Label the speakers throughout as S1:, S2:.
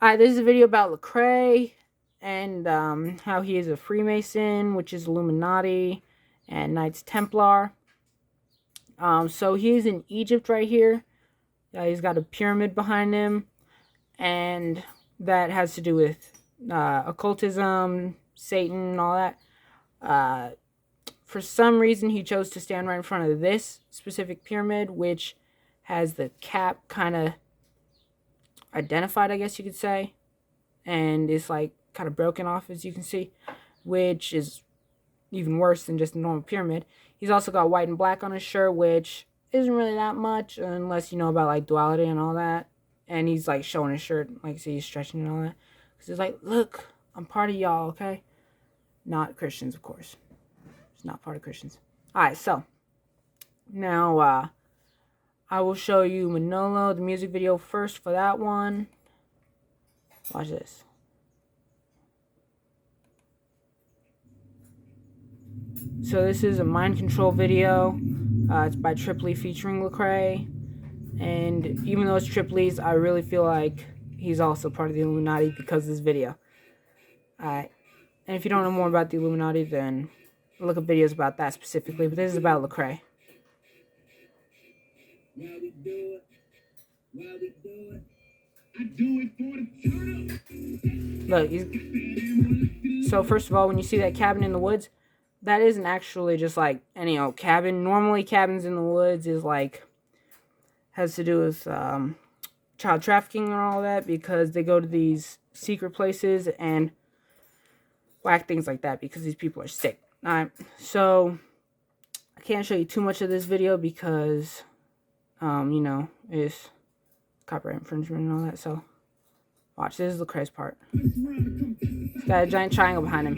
S1: Alright, this is a video about Lecrae and how he is a Freemason, which is Illuminati, and Knights Templar. So he is in Egypt right here. He's got a pyramid behind him, and that has to do with occultism, Satan, all that. For some reason, he chose to stand right in front of this specific pyramid, which has the cap kind of identified, I guess you could say, and it's like kind of broken off, as you can see, which is even worse than just a normal pyramid. He's also got white and black on his shirt, which isn't really that much unless you know about like duality and all that. And he's like showing his shirt, like see he's stretching and all that, because he's like, look, I'm part of y'all, okay? Not Christians, of course. It's not part of Christians. Alright, so now I will show you Manolo, the music video first for that one. Watch this. So this is a mind control video. It's by Lecrae featuring Lecrae. And even though it's Lecrae's, I really feel like he's also part of the Illuminati because of this video. Alright. And if you don't know more about the Illuminati, then look up videos about that specifically. But this is about Lecrae. Look, so first of all, when you see that cabin in the woods, that isn't actually just like any old cabin. Normally, cabins in the woods is like has to do with child trafficking and all that, because they go to these secret places and whack things like that because these people are sick. Alright, so I can't show you too much of this video because you know, it's copyright infringement and all that. So watch, this is Lecrae's part. He's got a giant triangle behind him,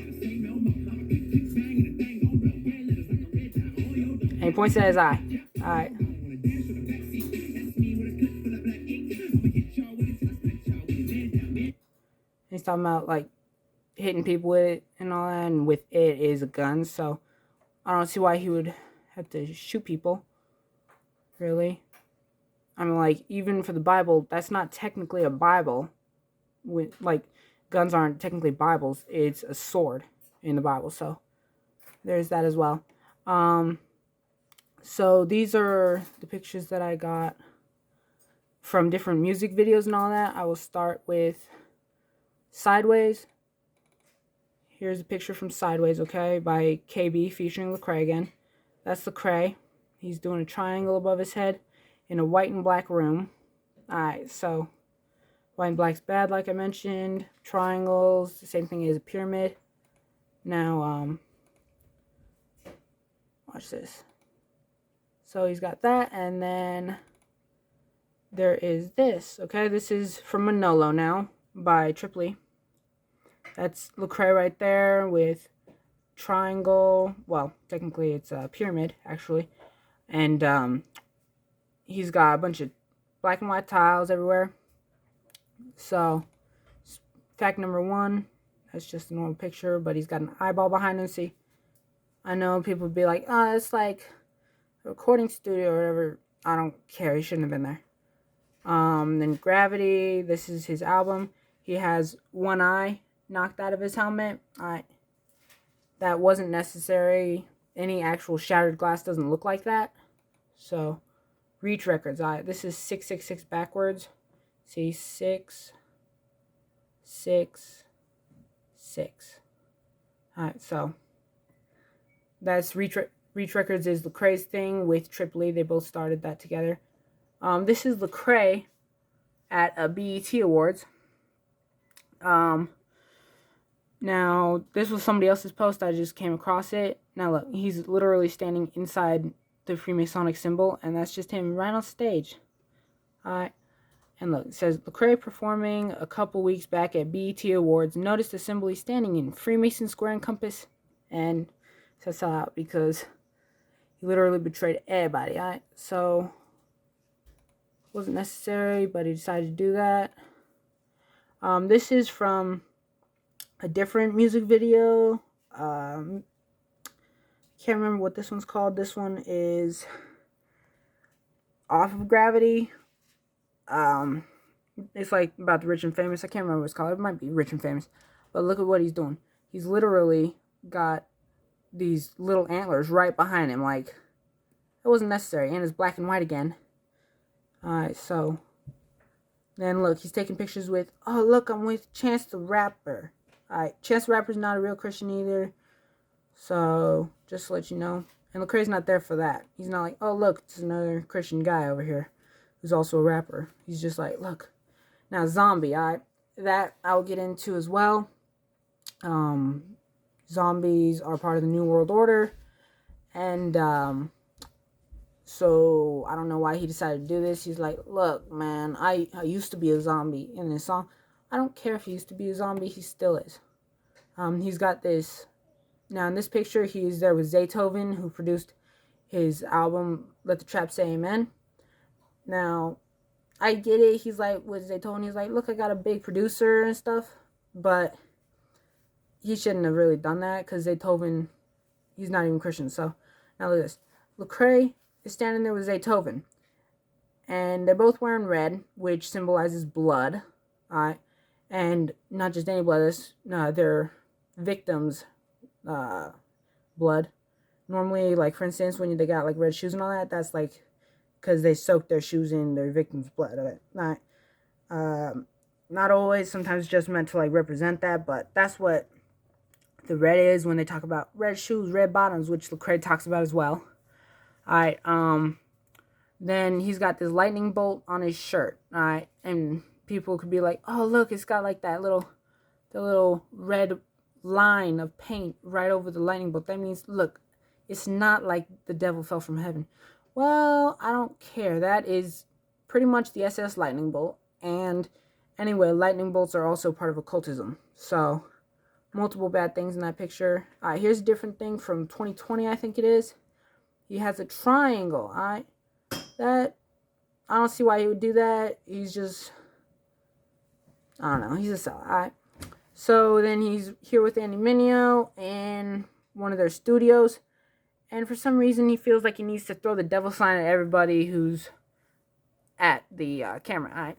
S1: and he points at his eye. Alright. He's talking about like hitting people with it and all that, and with it is a gun, so I don't see why he would have to shoot people, really. I mean, like, even for the Bible, that's not technically a Bible. Like, guns aren't technically Bibles. It's a sword in the Bible, so there's that as well. So these are the pictures that I got from different music videos and all that. I will start with Sideways. Here's a picture from Sideways, okay, by KB featuring Lecrae again. That's Lecrae. He's doing a triangle above his head in a white and black room. Alright, so white and black's bad, like I mentioned. Triangles, the same thing as a pyramid. Now, watch this. So he's got that, and then there is this, okay? This is from Manolo now, by Lecrae. That's Lecrae right there with triangle. Well, technically it's a pyramid, actually. And he's got a bunch of black and white tiles everywhere. So, fact number one, that's just a normal picture, but he's got an eyeball behind him. See, I know people would be like, oh, it's like a recording studio or whatever. I don't care. He shouldn't have been there. Then Gravity. This is his album. He has one eye knocked out of his helmet. That wasn't necessary. Any actual shattered glass doesn't look like that. So, Reach Records. This is 666 backwards. See, 6, 6, 6. Alright, so that's Reach Records is Lecrae's thing with Lecrae. They both started that together. This is Lecrae at a BET Awards. Now, this was somebody else's post. I just came across it. Now, look, he's literally standing inside the Freemasonic symbol, and that's just him right on stage. Alright. And look, it says, Lecrae performing a couple weeks back at BET Awards. Noticed the symbol he's standing in Freemason Square and Compass. And it says sell out because he literally betrayed everybody. Alright. So, wasn't necessary, but he decided to do that. This is from a different music video. Can't remember what this one's called. This one is Off of Gravity. It's like about the Rich and Famous. I can't remember what it's called. It might be Rich and Famous. But look at what he's doing. He's literally got these little antlers right behind him. Like, it wasn't necessary. And it's black and white again. Alright, so then look, he's taking pictures with, oh look, I'm with Chance the Rapper. Alright, Chance the Rapper's not a real Christian either. So, just to let you know. And Lecrae's not there for that. He's not like, oh look, it's another Christian guy over here who's also a rapper. He's just like, look. Now, zombie, that I'll get into as well. Zombies are part of the New World Order. And, so, I don't know why he decided to do this. He's like, look, man, I used to be a zombie in this song. I don't care if he used to be a zombie. He still is. He's got this. Now, in this picture, he's there with Zaytoven, who produced his album, Let the Trap Say Amen. Now, I get it. He's like, with Zaytoven, he's like, look, I got a big producer and stuff. But he shouldn't have really done that, because Zaytoven, he's not even Christian. So, now look at this. Lecrae is standing there with Zaytoven. And they're both wearing red, which symbolizes blood. Alright. And not just any blood, they're victims' blood. Normally, like, for instance, when they got, like, red shoes and all that, that's, like, because they soaked their shoes in their victim's blood. Not always. Sometimes just meant to, like, represent that, but that's what the red is when they talk about red shoes, red bottoms, which Lecrae talks about as well. Alright, then he's got this lightning bolt on his shirt, alright, and people could be like, oh, look, it's got, like, the little red line of paint right over the lightning bolt. That means, look, it's not like the devil fell from heaven. Well, I don't care. That is pretty much the SS lightning bolt, and anyway, lightning bolts are also part of occultism, so multiple bad things in that picture. Alright, here's a different thing from 2020, I think it is. He has a triangle, alright? That, I don't see why he would do that. He's just, I don't know, he's a sellout, alright? So then he's here with Andy Mineo in one of their studios. And for some reason, he feels like he needs to throw the devil sign at everybody who's at the camera, alright?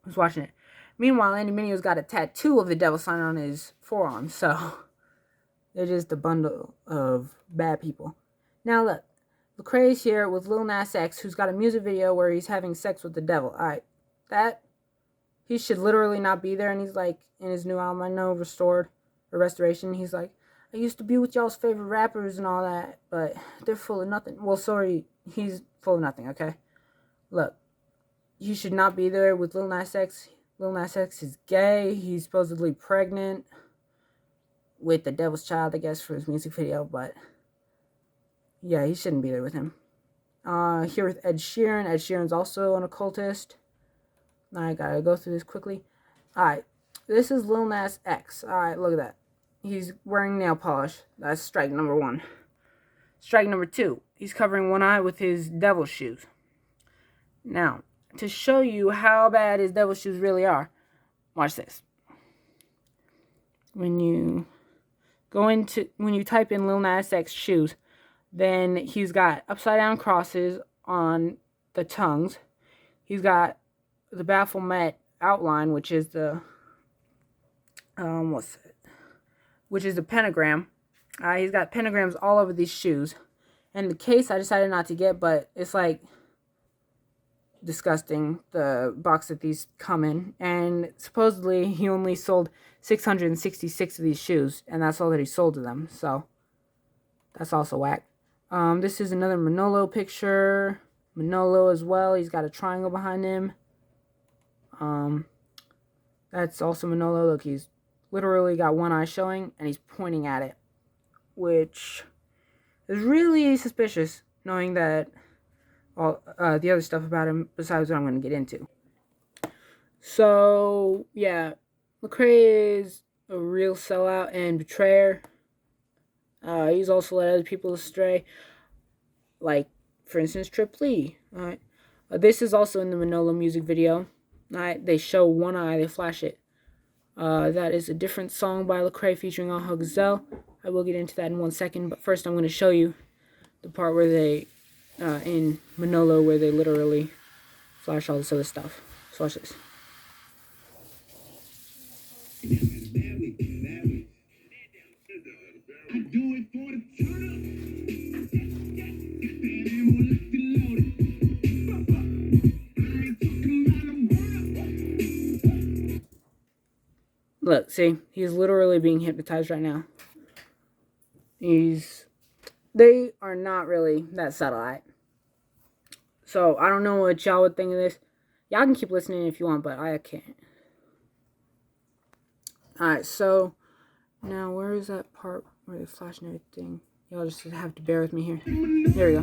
S1: Who's watching it. Meanwhile, Andy Mineo's got a tattoo of the devil sign on his forearm. So, they're just a bundle of bad people. Now look, Lecrae's here with Lil Nas X, who's got a music video where he's having sex with the devil. Alright, that, he should literally not be there. And he's like, in his new album, I know, Restoration, he's like, I used to be with y'all's favorite rappers and all that, but they're full of nothing. Well, sorry, he's full of nothing, okay? Look, you should not be there with Lil Nas X. Lil Nas X is gay. He's supposedly pregnant with the devil's child, I guess, for his music video, but yeah, he shouldn't be there with him. Here with Ed Sheeran. Ed Sheeran's also an occultist. I gotta go through this quickly. Alright, this is Lil Nas X. Alright, look at that. He's wearing nail polish. That's strike number 1. Strike number 2. He's covering one eye with his devil shoes. Now, to show you how bad his devil shoes really are, watch this. When you type in Lil Nas X shoes, then he's got upside down crosses on the tongues. He's got the Baphomet outline, which is the which is the pentagram. He's got pentagrams all over these shoes. And the case I decided not to get, but it's like disgusting, the box that these come in. And supposedly he only sold 666 of these shoes, and that's all that he sold to them. So that's also whack. This is another Manolo picture. Manolo as well. He's got a triangle behind him. That's also Manolo. Look, he's literally got one eye showing, and he's pointing at it, which is really suspicious, knowing that all the other stuff about him besides what I'm going to get into. So, yeah, Lecrae is a real sellout and betrayer. He's also led other people astray, like, for instance, Trip Lee. Alright, this is also in the Manolo music video. Alright, they show one eye, they flash it. That is a different song by Lecrae featuring Angel Gazelle. I will get into that in 1 second, but first I'm going to show you the part where they, in Manolo, where they literally flash all this other stuff. So watch this.
S2: I do it for the turn up.
S1: Look, see, he's literally being hypnotized right now. They are not really that subtle. So I don't know what y'all would think of this. Y'all can keep listening if you want, but I can't. Alright, so now where is that part where they flash and everything? Y'all just have to bear with me here. There we go.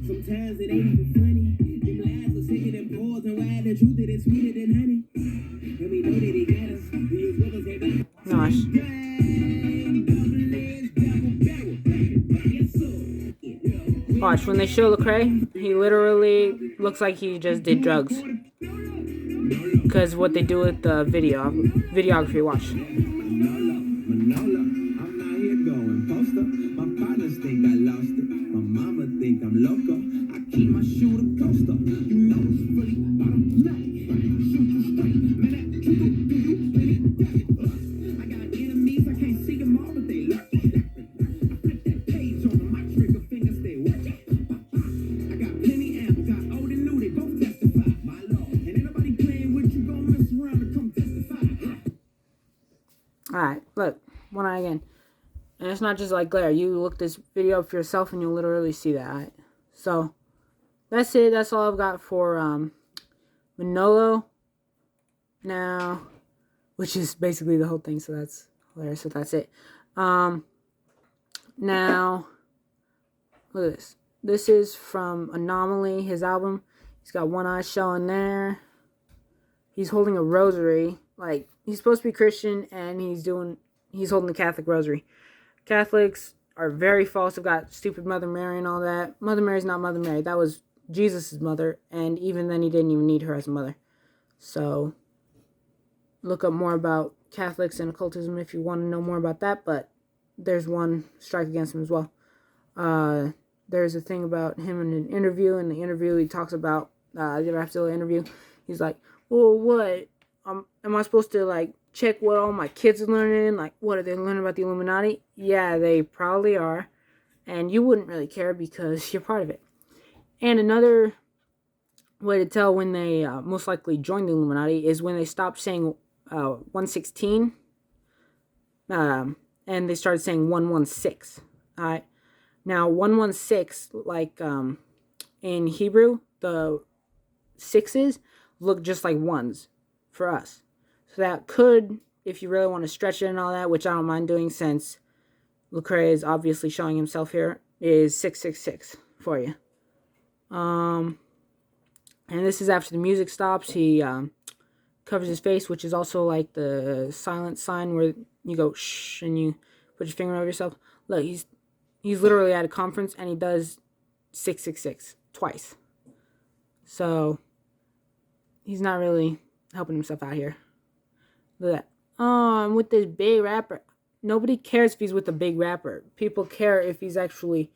S1: Sometimes it ain't even funny. Them lies are sicker than balls and why the truth it is sweeter than honey. And we know that he got us. He is with us every nice. Watch, when they show Lecrae, he literally looks like he just did drugs. Because what they do with the videography, watch. I'm not here going poster. My partners think I lost it. My mama think I'm loco. I keep my shooter coaster. You know it's fully bottom line. Shoot you straight. Man, that truth do you really I got enemies, I can't see them all, but they lurking. I flip that page on them, my trigger fingers stay working. I got plenty ammo, got old and new, they both testify. My lord, and ain't nobody playing with you, gon' mess around and come testify. Alright, look, one eye again. And it's not just like glare. You look this video up for yourself and you'll literally see that. Right? So, that's it. That's all I've got for Manolo. Now, which is basically the whole thing. So, that's hilarious. So, that's it. Now, look at this. This is from Anomaly, his album. He's got one eye showing there. He's holding a rosary. Like, he's supposed to be Christian and he's holding the Catholic rosary. Catholics are very false. They've got stupid Mother Mary and all that. Mother Mary's not Mother Mary. That was Jesus' mother. And even then, he didn't even need her as a mother. So, look up more about Catholics and occultism if you want to know more about that. But there's one strike against him as well. There's a thing about him in an interview. In the interview, he talks about, after the interview, he's like, well, what? Am I supposed to, like, check what all my kids are learning? Like, what are they learning about the Illuminati? Yeah, they probably are. And you wouldn't really care because you're part of it. And another way to tell when they most likely joined the Illuminati is when they stopped saying 116. And they started saying 116. Alright. Now, 116, like in Hebrew, the sixes look just like ones for us. So that could, if you really want to stretch it and all that, which I don't mind doing since Lecrae is obviously showing himself here, is 666 for you. And this is after the music stops. He covers his face, which is also like the silent sign where you go shh and you put your finger over yourself. Look, he's literally at a conference and he does 666 twice. So he's not really helping himself out here. Look at that. Oh, I'm with this big rapper. Nobody cares if he's with a big rapper. People care if he's actually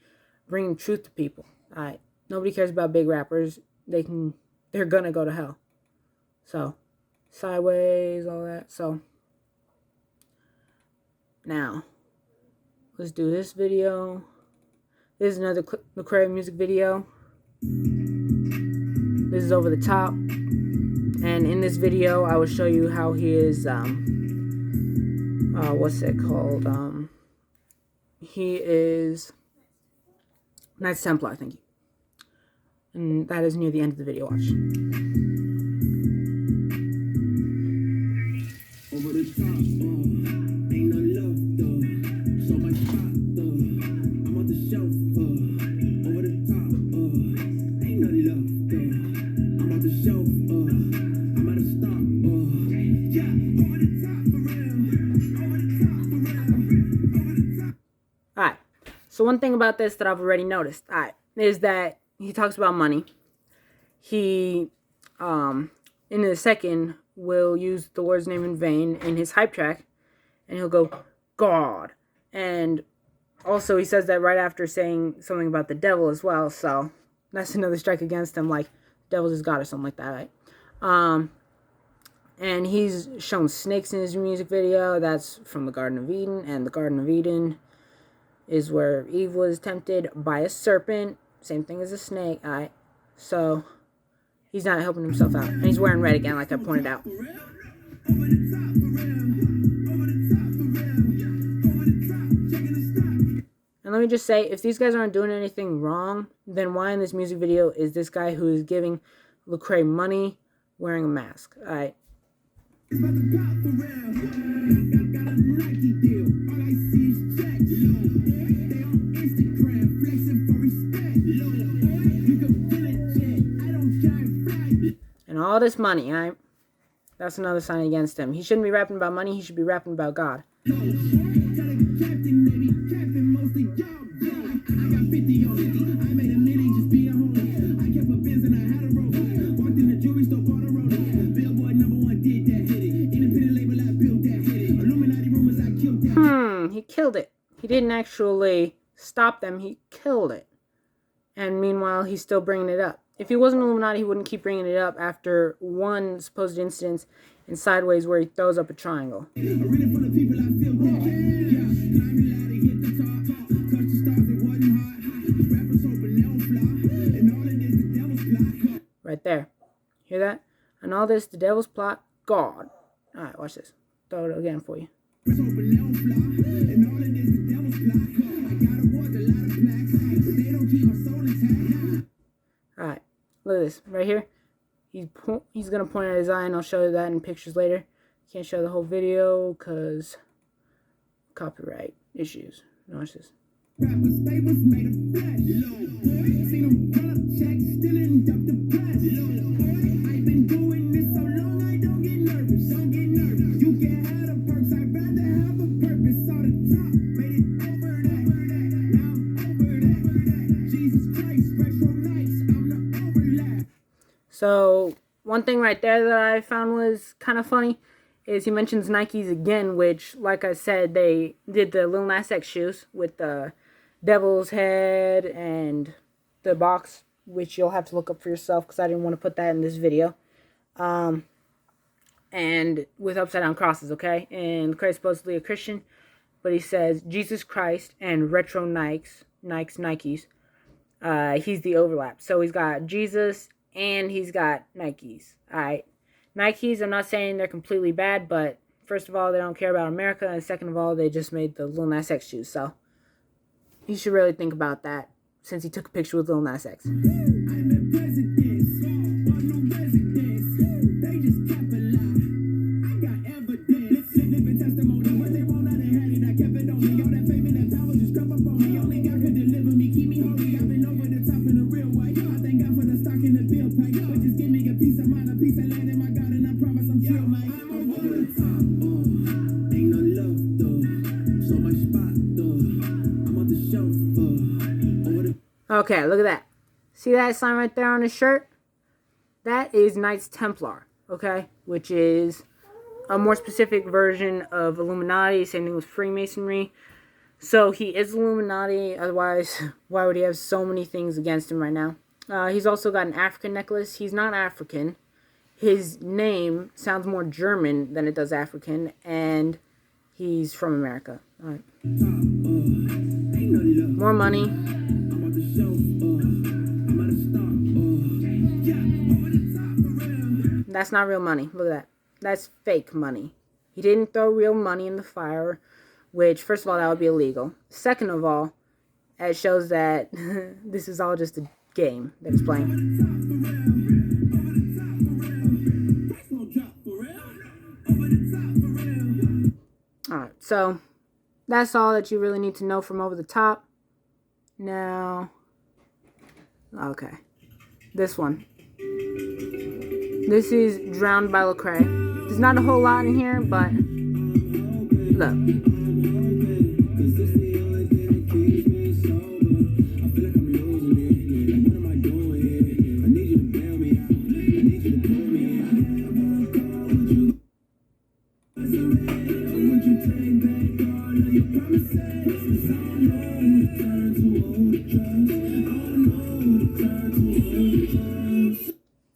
S1: bringing truth to people. Alright. Nobody cares about big rappers. They're gonna go to hell. So, sideways, all that. So, now, let's do this video. This is another Lecrae music video. This is over the top. And in this video, I will show you how he is, what's it called? He is Knights Templar, thank you. And that is near the end of the video, watch. Over the top, ain't no love, though. So much pop, though. I'm on the shelf, over the top, ain't no love, though. I'm on the shelf, I'm at a stop, yeah, over the top for real, over the top for real, over the top. Alright, so one thing about this that I've already noticed, is that he talks about money. He, in a second, will use the Lord's name in vain in his hype track, and he'll go, God. And also he says that right after saying something about the devil as well, so that's another strike against him, like, devil's his god or something like that, right? And he's shown snakes in his music video. That's from the Garden of Eden. And the Garden of Eden is where Eve was tempted by a serpent. Same thing as a snake. Alright. So, he's not helping himself out. And he's wearing red again, like I pointed out. And let me just say, if these guys aren't doing anything wrong, then why in this music video is this guy who is giving Lecrae money wearing a mask? Alright. And all this money, alright? That's another sign against him. He shouldn't be rapping about money, he should be rapping about God. He killed it. He didn't actually stop them, he killed it. And meanwhile, he's still bringing it up. If he wasn't Illuminati, he wouldn't keep bringing it up after one supposed instance in Sideways where he throws up a triangle. Right there. Hear that? And all this, the devil's plot, God. Alright, watch this. Throw it again for you. Alright, look at this. Right here. He's going to point at his eye, and I'll show you that in pictures later. Can't show the whole video because copyright issues. Watch this. So, one thing right there that I found was kind of funny is he mentions Nikes again, which, like I said, they did the Lil Nas X shoes with the devil's head and the box, which you'll have to look up for yourself because I didn't want to put that in this video. And with upside down crosses, okay? And Lecrae's supposedly a Christian, but he says Jesus Christ and retro Nikes. He's the overlap. So he's got Jesus and he's got Nikes. Alright. Nikes, I'm not saying they're completely bad, but first of all, they don't care about America, and second of all, they just made the Lil Nas X shoes, so you should really think about that since he took a picture with Lil Nas X. Okay, look at that. See that sign right there on his shirt? That is Knights Templar, okay? Which is a more specific version of Illuminati. Same thing with Freemasonry. So he is Illuminati. Otherwise, why would he have so many things against him right now? He's also got an African necklace. He's not African. His name sounds more German than it does African. And he's from America. All right. More money. That's not real money. Look at that. That's fake money. He didn't throw real money in the fire, which, first of all, that would be illegal. Second of all, it shows that this is all just a game that he's playing. Alright, so that's all that you really need to know from over the top. Now, okay, this one. This is Drowned by Lecrae. There's not a whole lot in here, but look.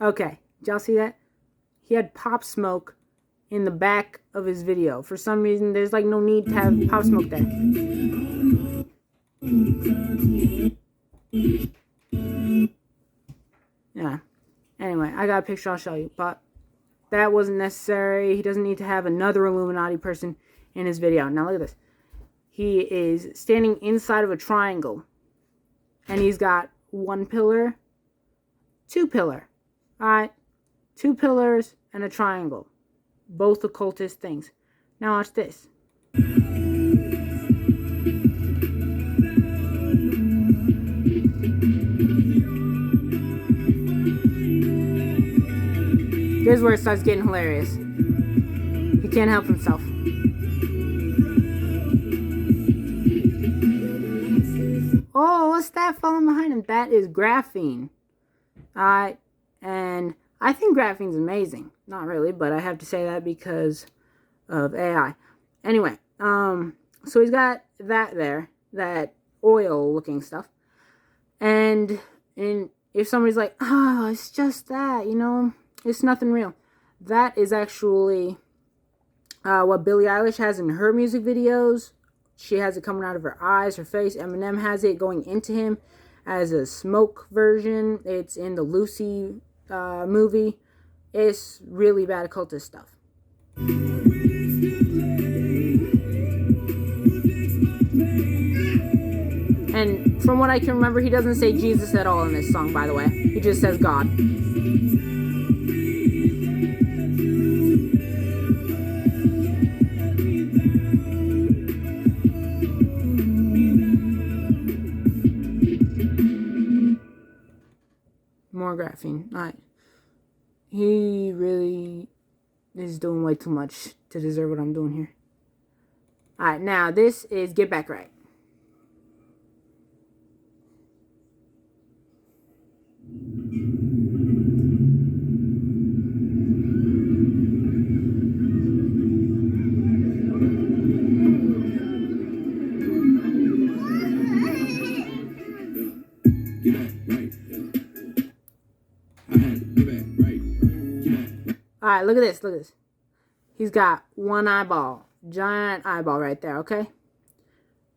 S1: Okay, did y'all see that? He had Pop Smoke in the back of his video. For some reason, there's like no need to have Pop Smoke there. Yeah. Anyway, I got a picture I'll show you, but that wasn't necessary. He doesn't need to have another Illuminati person in his video. Now look at this. He is standing inside of a triangle, and he's got 1 pillar, 2 pillar. All right, 2 pillars and a triangle, both occultist things. Now watch this. This is where it starts getting hilarious. He can't help himself. Oh, what's that falling behind him? That is graphene. And I think graphene's amazing. Not really, but I have to say that because of AI. Anyway, so he's got that there, that oil-looking stuff. And if somebody's like, oh, it's just that, you know, it's nothing real. That is actually what Billie Eilish has in her music videos. She has it coming out of her eyes, her face. Eminem has it going into him as a smoke version. It's in the Lucy movie. It's really bad occultist stuff. And from what I can remember, he doesn't say Jesus at all in this song, by the way. He just says God. More graphene. Alright. He really is doing way too much to deserve what I'm doing here. Alright, now this is Get Back Right. Alright, look at this, look at this. He's got 1 eyeball. Giant eyeball right there, okay?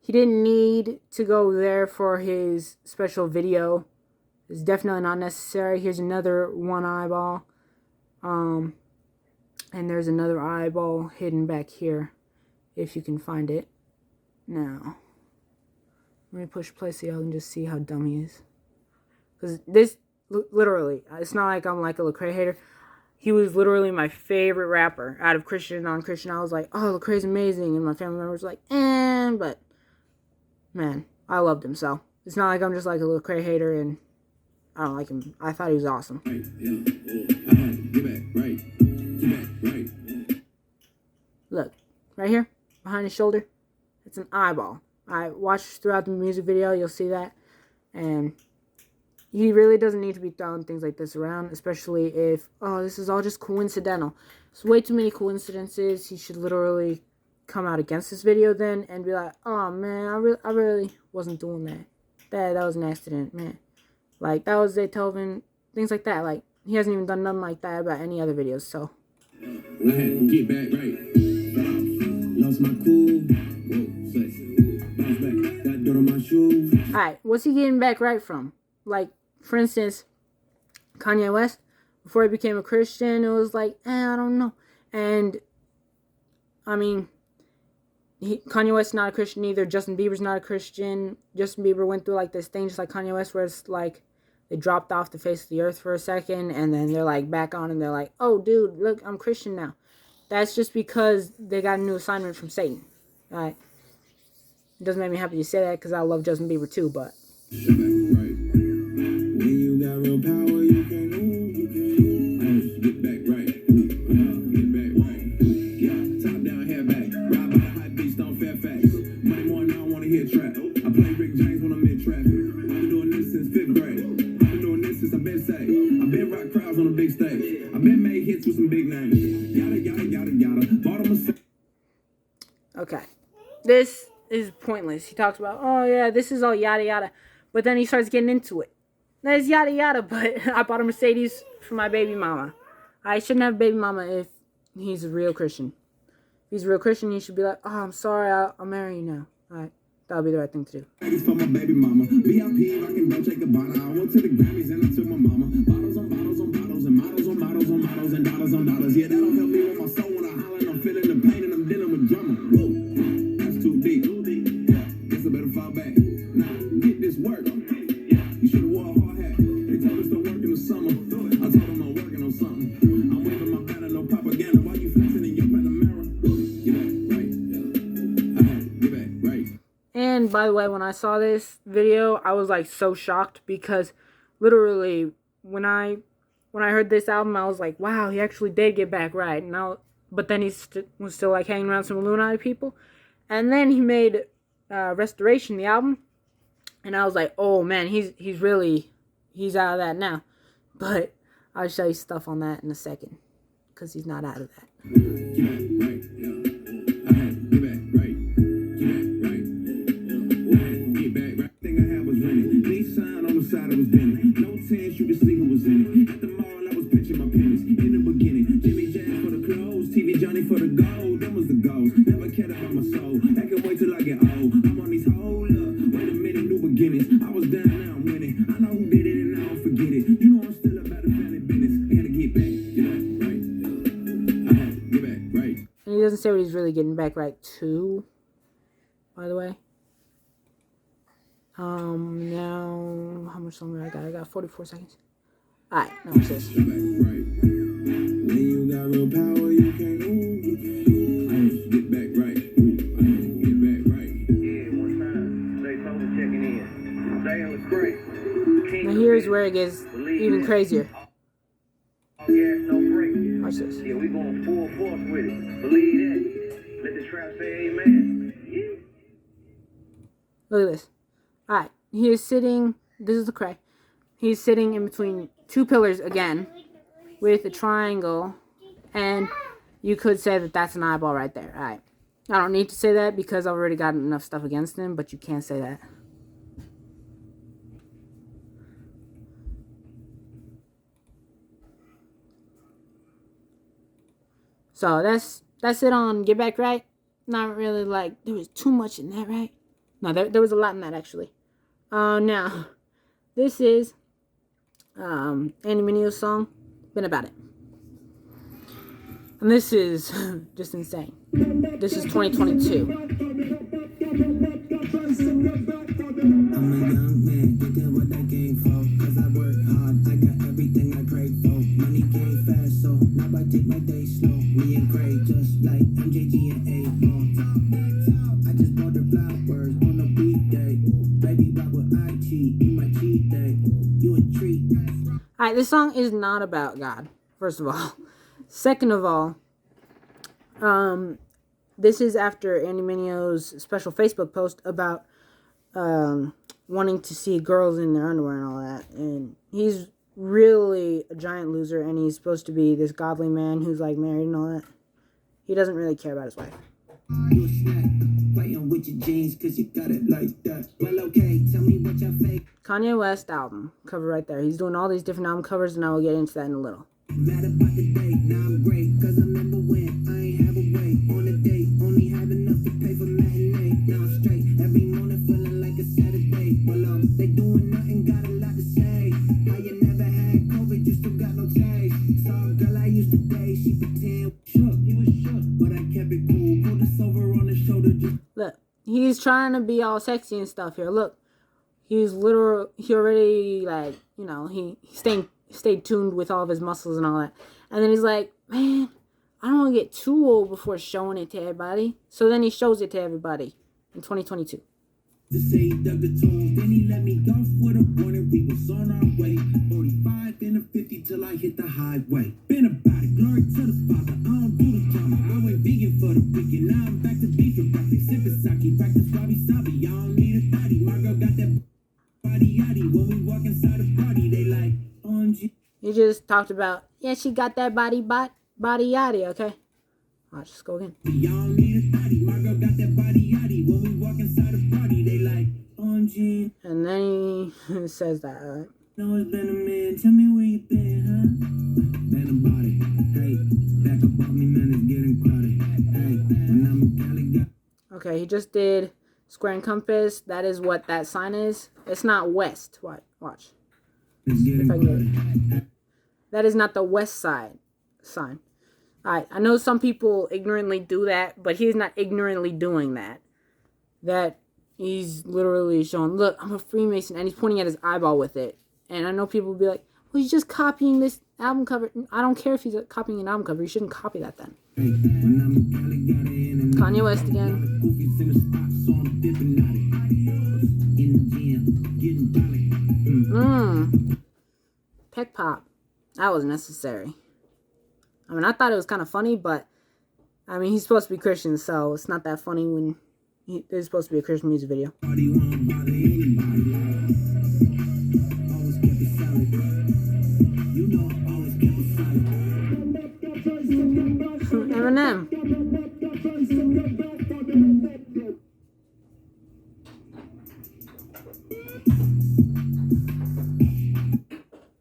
S1: He didn't need to go there for his special video. It's definitely not necessary. Here's another 1 eyeball. And there's another eyeball hidden back here, if you can find it. Now, let me push play so y'all can just see how dumb he is. Because this, literally, it's not like I'm like a Lecrae hater. He was literally my favorite rapper out of Christian and non-Christian. I was like, oh, Lecrae's amazing. And my family members were like, but, man, I loved him. So, it's not like I'm just like a Lecrae hater and I don't like him. I thought he was awesome. Look, right here, behind his shoulder, it's an eyeball. I watched throughout the music video, you'll see that. And he really doesn't need to be throwing things like this around, especially if, oh, this is all just coincidental. It's way too many coincidences. He should literally come out against this video then and be like, oh, man, I really wasn't doing that. That was an accident, man. Like, that was Beethoven, things like that. Like, he hasn't even done nothing like that about any other videos, so.
S2: I had to get back right. Lost my cool. Whoa, flex. Bounce back. Got dirt on my shoes.
S1: Alright, what's he getting back right from? Like, for instance, Kanye West, before he became a Christian, it was like, I don't know. And, I mean, Kanye West's not a Christian either. Justin Bieber's not a Christian. Justin Bieber went through like this thing just like Kanye West where it's like they dropped off the face of the earth for a second and then they're like back on and they're like, oh dude, look, I'm Christian now. That's just because they got a new assignment from Satan. Alright. It doesn't make me happy to say that because I love Justin Bieber too, but. Okay. This is pointless. He talks about, oh yeah, this is all yada yada. But then he starts getting into it. That's yada yada, but I bought a Mercedes for my baby mama. I shouldn't have a baby mama if he's a real Christian. If he's a real Christian, he should be like, oh, I'm sorry, I'll marry you now. Alright, that'll be the right thing to do.
S2: For my baby mama, VIP, rockin' Dolce Gabbana. I went to the Grammys and I took my mama. Bottles on bottles on bottles and models on models on models and dollars on dollars. Yeah, that'll help me with my soul when I holler and I'm feeling the pain and I'm dealing with drama. Woo! That's too deep. Guess I better fall back. Now, get this work. You should've wore a hard hat. They told us to work in the summer. I told them I'm working on something. I'm waving my banner, no propaganda. Why you flexing in your Panamera? Get back, right? Get back, right?
S1: And by the way, when I saw this video, I was like so shocked because literally when I heard this album, I was like, wow, he actually did get back right. But then he was still like hanging around some Illuminati people, and then he made Restoration, the album, and I was like, oh man, he's out of that now. But I'll show you stuff on that in a second because he's not out of that.
S2: Side I was bending. No chance you could see who was in it. At the mall, I was pitching my pennies. In the beginning, Jimmy Jazz for the clothes, TV Johnny for the gold. Them was the goals. Never cared about my soul. I can wait till I get old. I'm on these hold up. Wait a minute, new beginnings. I was down, now I'm winning. I know who did it and I don't forget it. You know I'm still about the family business. I gotta get back, right. I had to get back, right.
S1: And he doesn't say what he's really getting back right to, by the way. Now, how much longer I got? I got 44 seconds. Alright, now it's this.
S2: When you got real power, you can't move. Get back right. Get back right.
S3: Yeah, one time. They told me checking in. Stay in Lecrae.
S1: Now here's where it gets even crazier.
S3: All gas, no break.
S1: Watch this.
S3: Yeah, we going full force with it. Believe that. Let the trap say amen. Yeah.
S1: Look at this. Alright, he is sitting, this is Lecrae. He's sitting in between two pillars again with a triangle, and you could say that that's an eyeball right there. Alright, I don't need to say that because I've already got enough stuff against him, but you can't say that. So that's it on Get Back Right. Not really like, there was too much in that, right? No, there was a lot in that actually. Now, this is Andy Mineo's song, Been About It. And this is just insane. This is 2022.
S2: I'm a young man, getting what I came for. Cause I work hard, I got everything I prayed for. Money came fast, so now I take my day slow. Me and Craig, just like MJG and A4. I just bought the flowers on a weekday. Baby, why would I cheat? You my cheat day. You a treat.
S1: Alright, this song is not about God, first of all. Second of all, this is after Andy Mineo's special Facebook post about wanting to see girls in their underwear and all that. And he's really a giant loser, and he's supposed to be this godly man who's like married and all that. He doesn't really care about his wife.
S2: You a snack, playing with your jeans cause you got it like that. Well, okay, tell me what your fake.
S1: Kanye West album cover right there. He's doing all these different album covers, and I will get into that in a little.
S2: Mad about the date, now I'm great. Cause I remember when I ain't have a way on a date. Only had enough to pay for matinee. Now I'm straight, every morning feeling like a Saturday. Well, they doing nothing, got a lot to say. How you never had COVID, you still got no taste. Saw a girl I used to date, she pretend shook, he was shook. But I kept it cool, put this over on his shoulder just.
S1: Look, he's trying to be all sexy and stuff here. Look, he already, like, you know, he stayed tuned with all of his muscles and all that. And then he's like, man, I don't want to get too old before showing it to everybody. So then he shows it to everybody in 2022.
S2: To say he dug the tools, then he let me go with a warning. We was on our way, 45 then a 50 till I hit the highway. Been about it, glory to the Father. I don't do the drama. I went vegan for the weekend. Now I'm back to beef and broccoli, sipping sake, practice wabi sabi. I don't need a thotty. My girl got that body yaddy. When we walk inside the party, they like OMG.
S1: He just talked about, yeah, she got that body yaddy, okay? Watch, just go again.
S2: Y'all need a thotty. My girl got that body yaddy. When we walk inside the party, they like OMG.
S1: And then he says that, alright?
S2: No, it's been a minute. Tell me where you been, huh? Been about it. Hey, back up off me, man. It's getting crowded. Hey, when I'm in Cali, got.
S1: Okay, he just did square and compass. That is what that sign is. It's not west. What? Watch.
S2: It's getting
S1: If I can get
S2: crowded.
S1: it. That is not the west side sign. Alright, I know some people ignorantly do that, but he's not ignorantly doing that. That he's literally showing, look, I'm a Freemason, and he's pointing at his eyeball with it. And I know people will be like, well, he's just copying this album cover. I don't care if he's copying an album cover. You shouldn't copy that then.
S2: Hey, when I'm in Cali, got it in.
S1: Kanye West again.
S2: Goofies in the spot, so I'm dipping at it. In the gym, getting dolly.
S1: Peck pop. That was necessary. I mean, I thought it was kind of funny, but I mean, he's supposed to be Christian, so it's not that funny when it's supposed to be a Christian music video.
S2: Party won't bother anybody. Always kept it solid. You know I always kept it solid.
S1: Eminem.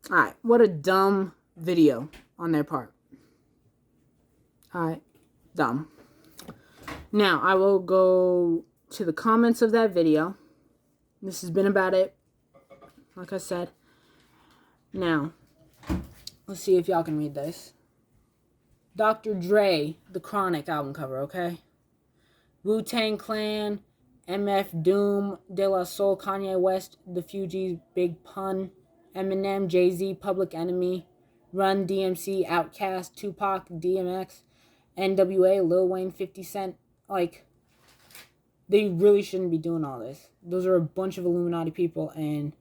S1: Alright, what a dumb video on their part. Alright, dumb. Now, I will go to the comments of that video. This has been about it. Like I said. Now, let's see if y'all can read this. Dr. Dre, The Chronic album cover, okay? Wu-Tang Clan, MF Doom, De La Soul, Kanye West, The Fugees, Big Pun, Eminem, Jay-Z, Public Enemy, Run DMC, Outkast, Tupac, DMX, NWA, Lil Wayne, 50 Cent. Like, they really shouldn't be doing all this. Those are a bunch of Illuminati people, and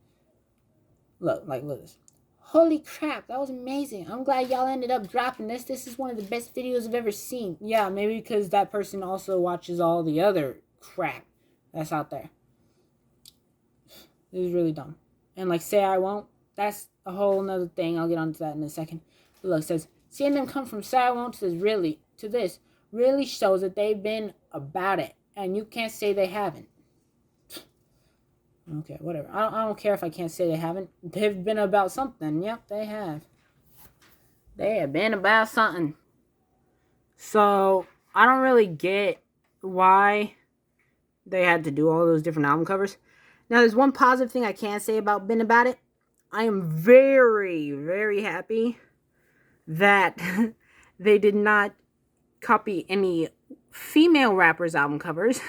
S1: look at this. Holy crap, that was amazing. I'm glad y'all ended up dropping this. This is one of the best videos I've ever seen. Yeah, maybe because that person also watches all the other crap that's out there. This is really dumb. And like, Say I Won't, that's a whole nother thing. I'll get onto that in a second. But look, it says, seeing them come from Say I Won't to this really shows that they've been about it. And you can't say they haven't. Okay, whatever. I don't care if I can't say they haven't. They've been about something. Yep, they have. They have been about something. So, I don't really get why they had to do all those different album covers. Now, there's one positive thing I can say about Been About It. I am very, very happy that they did not copy any female rappers' album covers.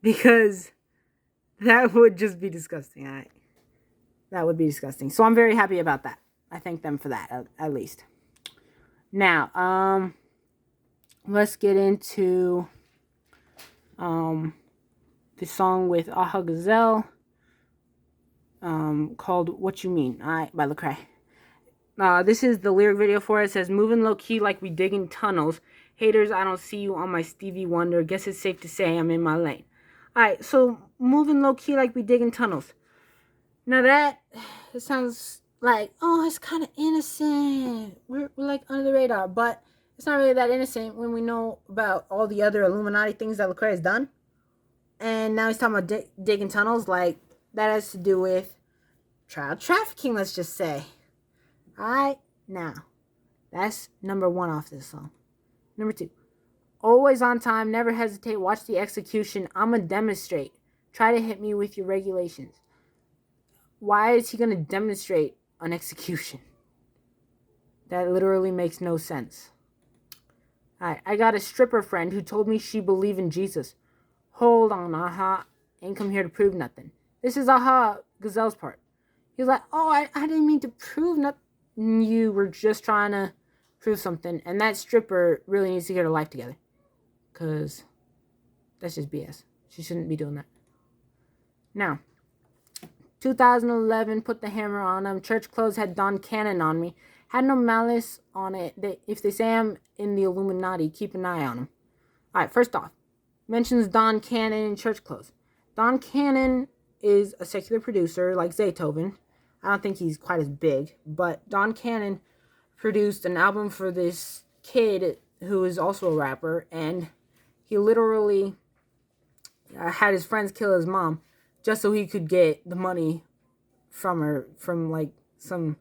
S1: Because that would just be disgusting. That would be disgusting. So I'm very happy about that. I thank them for that, at least. Now, let's get into the song with Aha Gazelle called What You Mean, by Lecrae. This is the lyric video for it. It says, moving low key like we digging tunnels. Haters, I don't see you on my Stevie Wonder. Guess it's safe to say I'm in my lane. Alright, so moving low key like we digging tunnels. Now it sounds like, oh, it's kind of innocent. We're like under the radar, but it's not really that innocent when we know about all the other Illuminati things that Lecrae has done. And now he's talking about digging tunnels. Like, that has to do with child trafficking, let's just say. Alright, now, that's number 1 off this song. Number 2. Always on time, never hesitate, watch the execution. I'ma demonstrate. Try to hit me with your regulations. Why is he going to demonstrate an execution? That literally makes no sense. Alright, I got a stripper friend who told me she believed in Jesus. Hold on, Aha. Ain't come here to prove nothing. This is Aha Gazelle's part. He's like, oh, I didn't mean to prove nothing. You were just trying to prove something. And that stripper really needs to get her life together. Because that's just BS. She shouldn't be doing that. Now, 2011, put the hammer on them. Church clothes had Don Cannon on me. Had no malice on it. If they say I'm in the Illuminati, keep an eye on them. Alright, first off, mentions Don Cannon in church clothes. Don Cannon is a secular producer like Zaytoven. I don't think he's quite as big. But Don Cannon produced an album for this kid who is also a rapper. And he literally had his friends kill his mom just so he could get the money from her, from like some,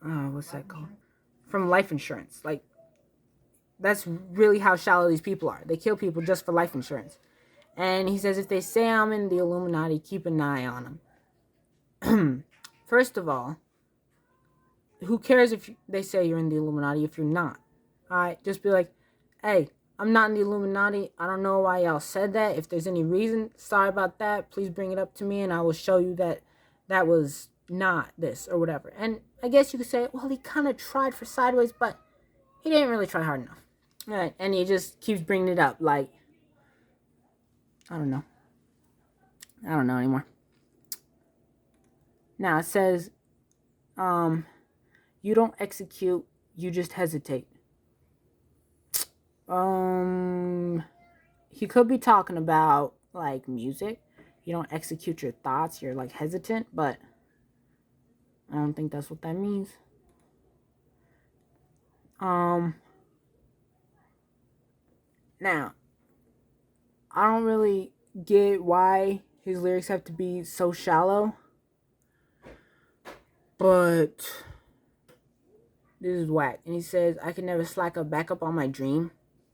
S1: what's that called? From life insurance. Like, that's really how shallow these people are. They kill people just for life insurance. And he says, if they say I'm in the Illuminati, keep an eye on them. First of all, who cares if they say you're in the Illuminati if you're not? Alright, just be like, hey, I'm not in the Illuminati. I don't know why y'all said that. If there's any reason, sorry about that. Please bring it up to me and I will show you that that was not this or whatever. And I guess you could say, well, he kind of tried for sideways, but he didn't really try hard enough. Alright, and he just keeps bringing it up like, I don't know. I don't know anymore. Now it says, you don't execute, you just hesitate. He could be talking about like music. You don't execute your thoughts, you're like hesitant, but I don't think that's what that means. Now, I don't really get why his lyrics have to be so shallow, but this is whack. And he says, I can never slack up back up on my dream.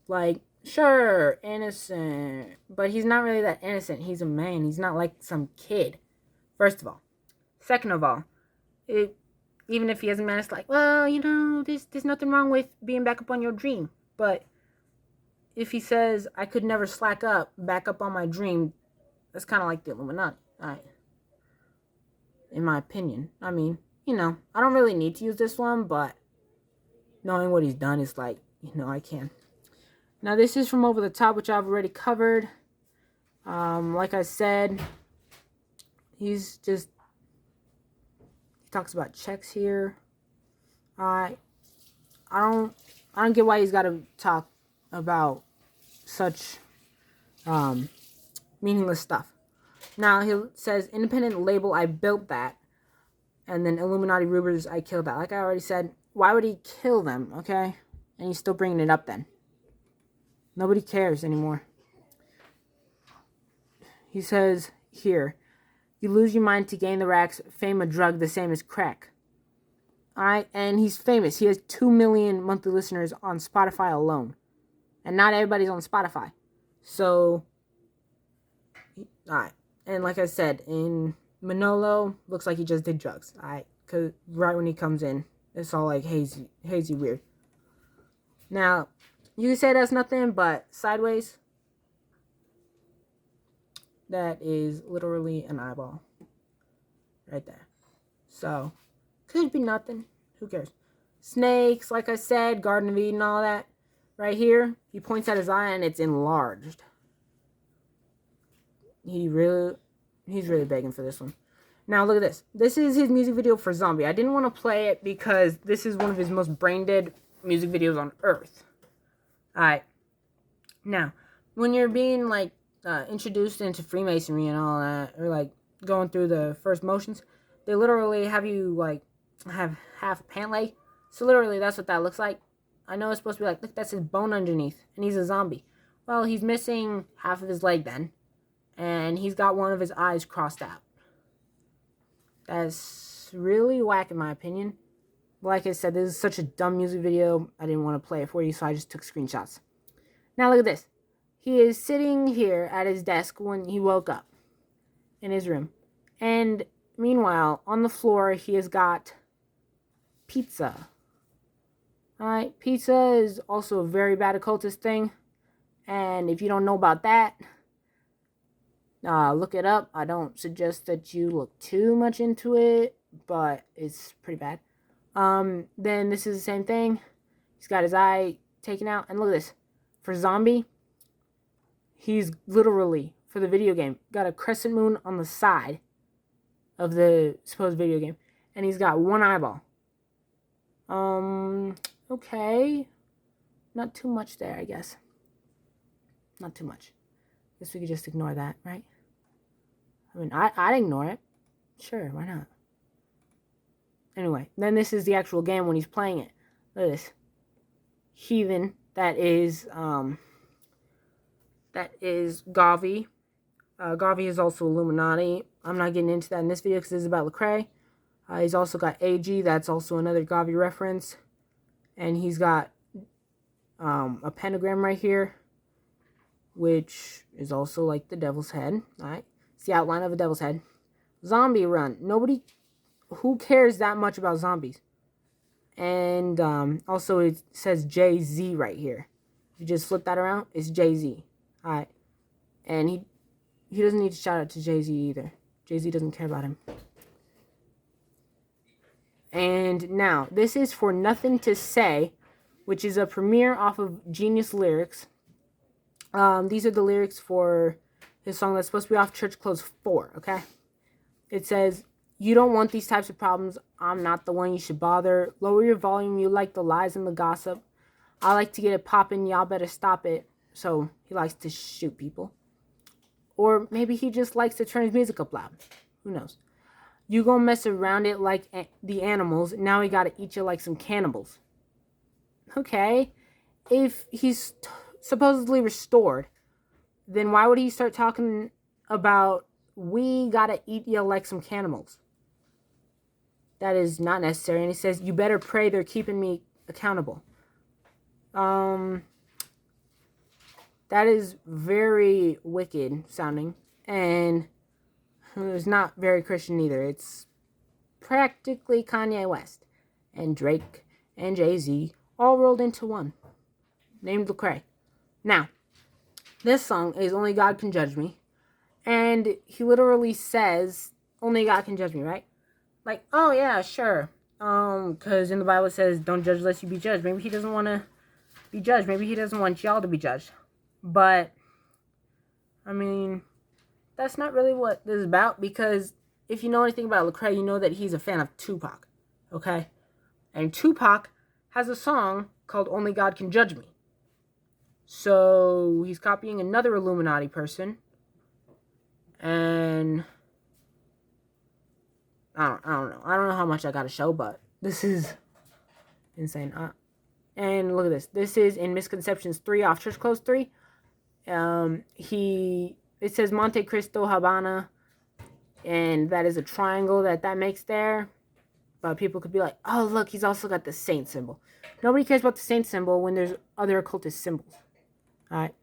S1: Like, sure, innocent, but he's not really that innocent. He's a man. He's not like some kid, first of all. Second of all, even if he has a man, it's like, well, you know, there's nothing wrong with being back up on your dream. But if he says, I could never slack up back up on my dream, that's kind of like the Illuminati, right? In my opinion. I mean, you know, I don't really need to use this one, but knowing what he's done is like, you know, I can. Now, this is from Over the Top, which I've already covered. Like I said, he talks about checks here. I don't get why he's got to talk about such meaningless stuff. Now, he says, independent label, I built that. And then Illuminati rumors, I killed that. Like I already said, why would he kill them, okay? And he's still bringing it up then. Nobody cares anymore. He says here, you lose your mind to gain the racks, fame a drug the same as crack. Alright, and he's famous. He has 2 million monthly listeners on Spotify alone. And not everybody's on Spotify. So, alright. And like I said, in Manolo, looks like he just did drugs. Alright, because right when he comes in, it's all like hazy weird. Now, you can say that's nothing, but sideways, that is literally an eyeball. Right there. So, could be nothing. Who cares? Snakes, like I said, Garden of Eden, all that. Right here, he points at his eye and it's enlarged. He's really begging for this one. Now, look at this. This is his music video for Zombie. I didn't want to play it because this is one of his most brain-dead music videos on Earth. Alright. Now, when you're being, like, introduced into Freemasonry and all that, or, like, going through the first motions, they literally have you, like, have half a pant leg. So, literally, that's what that looks like. I know it's supposed to be like, look, that's his bone underneath, and he's a zombie. Well, he's missing half of his leg then, and he's got one of his eyes crossed out. That's really whack in my opinion. Like I said, this is such a dumb music video, I didn't want to play it for you, so I just took screenshots. Now look at this. He is sitting here at his desk when he woke up in his room. And meanwhile, on the floor, he has got pizza. Alright, pizza is also a very bad occultist thing. And if you don't know about that, look it up. I don't suggest that you look too much into it, but it's pretty bad. Then this is the same thing. He's got his eye taken out. And look at this. For Zombie, he's literally, for the video game, got a crescent moon on the side of the supposed video game. And he's got one eyeball. Okay. Not too much there, I guess. Not too much. Guess we could just ignore that, right? I mean, I'd ignore it. Sure, why not? Anyway, then this is the actual game when he's playing it. Look at this. Heathen. That is Gavi. Gavi is also Illuminati. I'm not getting into that in this video because this is about Lecrae. He's also got AG. That's also another Gavi reference. And he's got a pentagram right here, which is also like the devil's head. All right. It's the outline of a devil's head. Zombie run. Nobody, who cares that much about zombies? And also it says Jay-Z right here. If you just flip that around, it's Jay-Z. All right. And he doesn't need to shout out to Jay-Z either. Jay-Z doesn't care about him. And now, this is For Nothing to Say, which is a premiere off of Genius Lyrics. These are the lyrics for his song that's supposed to be off Church Clothes 4, okay? It says, you don't want these types of problems. I'm not the one you should bother. Lower your volume. You like the lies and the gossip. I like to get it poppin'. Y'all better stop it. So he likes to shoot people. Or maybe he just likes to turn his music up loud. Who knows? You gonna mess around it like the animals. Now we gotta eat you like some cannibals. Okay. If he's supposedly restored, then why would he start talking about we gotta eat you like some cannibals? That is not necessary. And he says, you better pray they're keeping me accountable. That is very wicked sounding. And it's not very Christian either. It's practically Kanye West and Drake and Jay-Z all rolled into one, named Lecrae. Now, this song is Only God Can Judge Me. And he literally says, only God can judge me, right? Like, oh yeah, sure. Because in the Bible it says, don't judge lest you be judged. Maybe he doesn't want to be judged. Maybe he doesn't want y'all to be judged. But, I mean, that's not really what this is about. Because if you know anything about Lecrae, you know that he's a fan of Tupac. Okay? And Tupac has a song called Only God Can Judge Me. So, he's copying another Illuminati person. And I don't know. I don't know how much I gotta show, but this is insane. And look at this. This is in Misconceptions 3 off Church Clothes 3. It says Monte Cristo Habana, and that is a triangle that makes there. But people could be like, oh look, he's also got the saint symbol. Nobody cares about the saint symbol when there's other occultist symbols. Alright.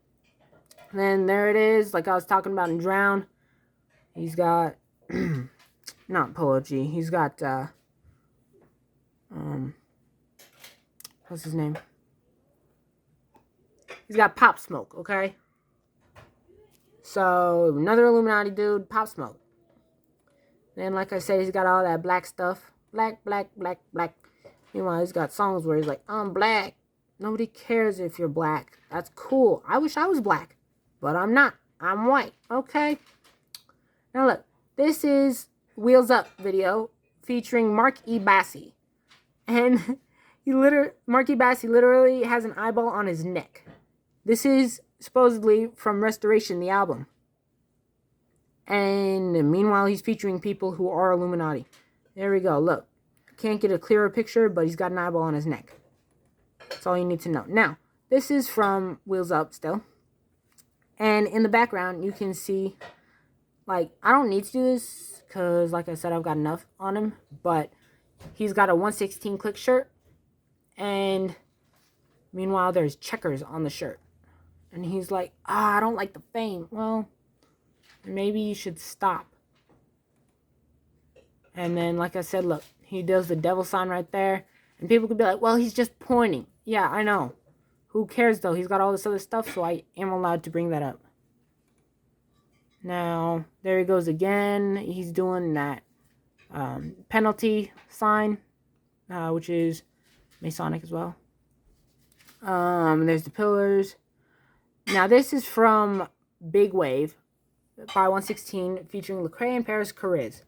S1: Then there it is, like I was talking about in Drown. He's got not Polo G. He's got what's his name? He's got Pop Smoke, okay? So another Illuminati dude, Pop Smoke. Then like I said, he's got all that black stuff. Black, black, black, black. Meanwhile, he's got songs where he's like, I'm black. Nobody cares if you're black. That's cool. I wish I was black. But I'm not. I'm white. Okay? Now look. This is Wheels Up video featuring Mark E. Bassi. And Mark E. Bassi literally has an eyeball on his neck. This is supposedly from Restoration, the album. And meanwhile, he's featuring people who are Illuminati. There we go. Look. Can't get a clearer picture, but he's got an eyeball on his neck. That's all you need to know. Now, this is from Wheels Up still. And in the background, you can see, like, I don't need to do this because, like I said, I've got enough on him. But he's got a 116 click shirt. And meanwhile, there's checkers on the shirt. And he's like, I don't like the fame. Well, maybe you should stop. And then, like I said, look, he does the devil sign right there. And people could be like, well, he's just pointing. Yeah, I know. Who cares, though? He's got all this other stuff, so I am allowed to bring that up. Now, there he goes again. He's doing that penalty sign, which is Masonic as well. There's the pillars. Now, this is from Big Wave by 116, featuring Lecrae and Paris Cariz.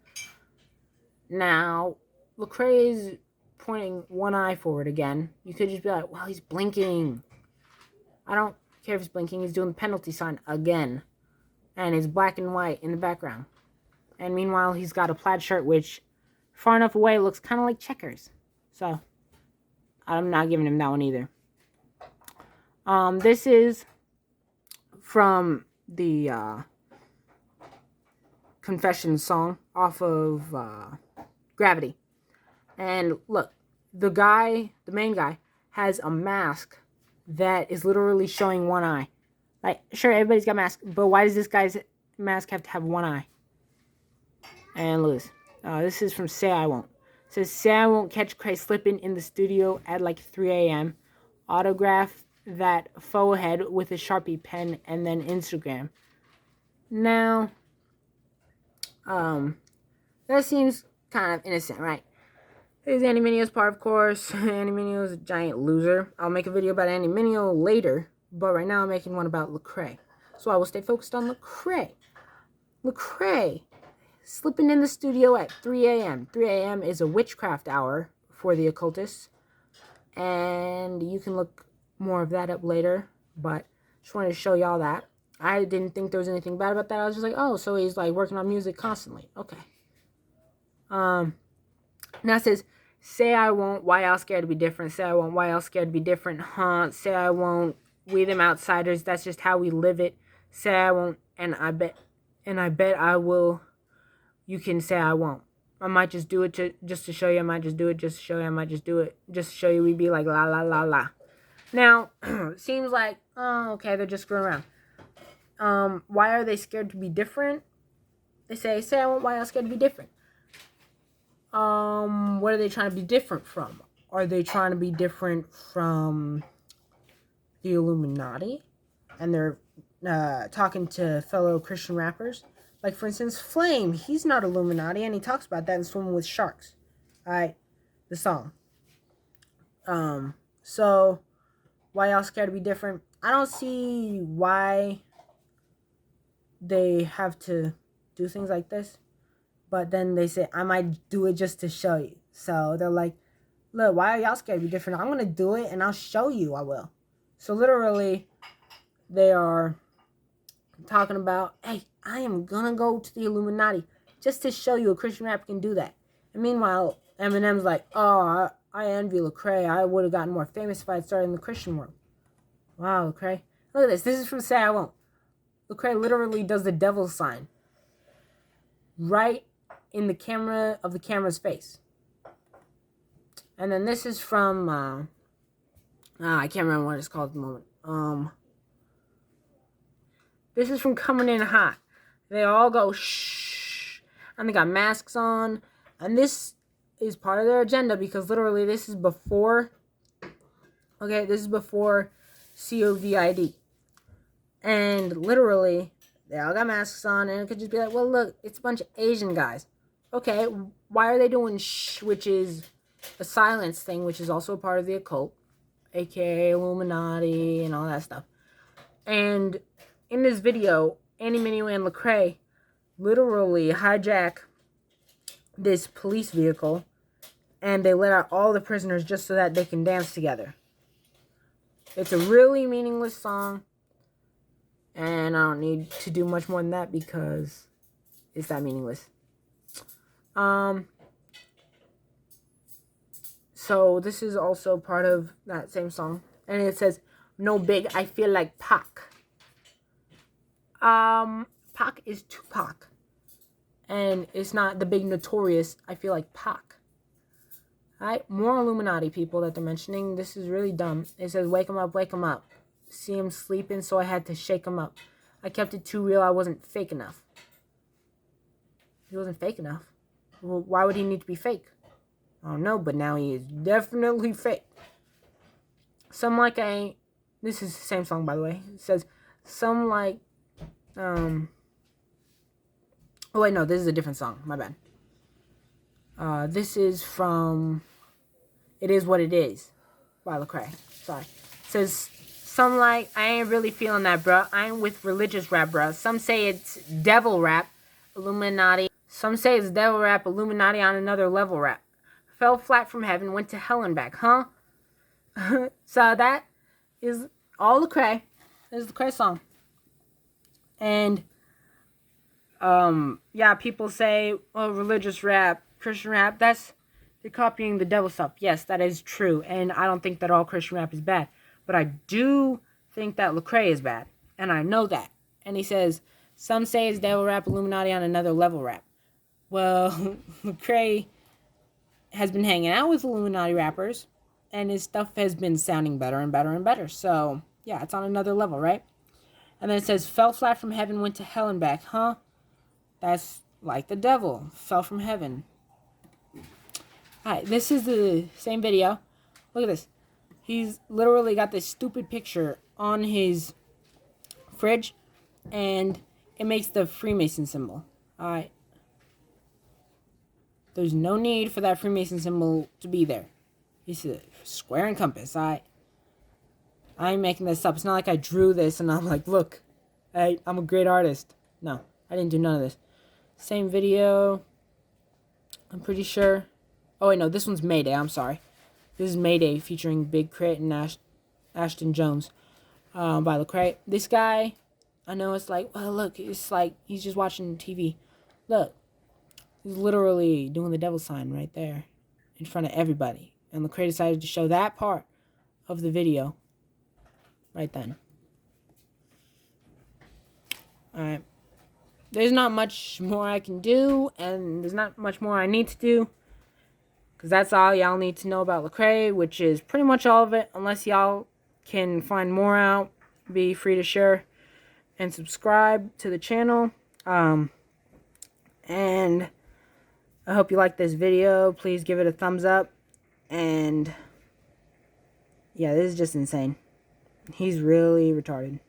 S1: Now, Lecrae is pointing one eye forward again. You could just be like, well, he's blinking. I don't care if he's blinking. He's doing the penalty sign again. And it's black and white in the background. And meanwhile, he's got a plaid shirt, which far enough away looks kind of like checkers. So, I'm not giving him that one either. This is from the Confessions song off of Gravity. And look, the main guy, has a mask that is literally showing one eye. Like, sure, everybody's got masks, but why does this guy's mask have to have one eye? And look, this is from Say I Won't. It says, say I won't catch Lecrae slipping in the studio at like 3 a.m. Autograph that faux head with a Sharpie pen, and then Instagram. Now, that seems kind of innocent, right? There's Andy Minio's part, of course. Andy Minio's a giant loser. I'll make a video about Andy Minio later, but right now I'm making one about Lecrae. So I will stay focused on Lecrae. Lecrae slipping in the studio at 3 a.m. 3 a.m. is a witchcraft hour for the occultists. And you can look more of that up later. But just wanted to show y'all that. I didn't think there was anything bad about that. I was just like, oh, so he's like working on music constantly. Okay. Now it says, say I won't, why y'all scared to be different? Say I won't, why y'all scared to be different? Huh? Say I won't, we them outsiders, that's just how we live it. Say I won't, and I bet I will. You can say I won't. I might just do it just to show you. I might just do it just to show you. I might just do it just to show you. We'd be like, la, la, la, la. Now, seems like, oh, okay, they're just screwing around. Why are they scared to be different? They say I won't, why y'all scared to be different? What are they trying to be different from? Are they trying to be different from the Illuminati? And they're talking to fellow Christian rappers. Like, for instance, Flame. He's not Illuminati, and he talks about that in Swimming with Sharks. Alright? The song. So, why y'all scared to be different? I don't see why they have to do things like this. But then they say, I might do it just to show you. So they're like, look, why are y'all scared to be different? I'm going to do it and I'll show you I will. So literally, they are talking about, hey, I am going to go to the Illuminati just to show you a Christian rapper can do that. And meanwhile, Eminem's like, oh, I envy Lecrae. I would have gotten more famous if I had started in the Christian world. Wow, Lecrae. Look at this. This is from Say I Won't. Lecrae literally does the devil sign right in the camera's face. And then this is from I can't remember what it's called at the moment. This is from Coming In Hot. They all go shh, and they got masks on, and this is part of their agenda because literally this is before COVID. And literally they all got masks on, and it could just be like, well, look, it's a bunch of Asian guys. Okay, why are they doing shh, which is a silence thing, which is also a part of the occult, aka Illuminati and all that stuff. And in this video, Andy Minio and Lecrae literally hijack this police vehicle, and they let out all the prisoners just so that they can dance together. It's a really meaningless song, and I don't need to do much more than that because it's that meaningless. So this is also part of that same song. And it says, no big, I feel like Pac. Pac is Tupac. And it's not the big notorious, I feel like Pac. Alright, more Illuminati people that they're mentioning. This is really dumb. It says, wake 'em up, wake 'em up. See him sleeping, so I had to shake him up. I kept it too real, I wasn't fake enough. He wasn't fake enough. Well, why would he need to be fake? I don't know, but now he is definitely fake. Some like this is the same song, by the way. It says, some like, oh wait, no, this is a different song. My bad. This is from It Is What It Is by Lecrae. Sorry. It says, some like, I ain't really feeling that, bruh. I ain't with religious rap, bruh. Some say it's devil rap, Illuminati. Some say it's devil rap, Illuminati on another level rap. Fell flat from heaven, went to hell and back, huh? So that is all Lecrae. This is the Lecrae song. And, yeah, people say, well, religious rap, Christian rap, they're copying the devil stuff. Yes, that is true. And I don't think that all Christian rap is bad. But I do think that Lecrae is bad. And I know that. And he says, some say it's devil rap, Illuminati on another level rap. Well, Lecrae has been hanging out with Illuminati rappers, and his stuff has been sounding better and better and better. So, yeah, it's on another level, right? And then it says, fell flat from heaven, went to hell and back. Huh? That's like the devil. Fell from heaven. Alright, this is the same video. Look at this. He's literally got this stupid picture on his fridge, and it makes the Freemason symbol. Alright. There's no need for that Freemason symbol to be there. It's a square and compass, alright? I ain't making this up. It's not like I drew this and I'm like, look, hey, I'm a great artist. No, I didn't do none of this. Same video. I'm pretty sure. Oh, wait, no, this one's Mayday. I'm sorry. This is Mayday featuring Big Crit and Ashton Jones by Lecrae. This guy, I know it's like, well, look, it's like he's just watching TV. Look, he's literally doing the devil sign right there in front of everybody. And Lecrae decided to show that part of the video right then. Alright. There's not much more I can do, and there's not much more I need to do. Because that's all y'all need to know about Lecrae, which is pretty much all of it. Unless y'all can find more out, be free to share and subscribe to the channel. And I hope you liked this video. Please give it a thumbs up. And yeah, this is just insane. He's really retarded.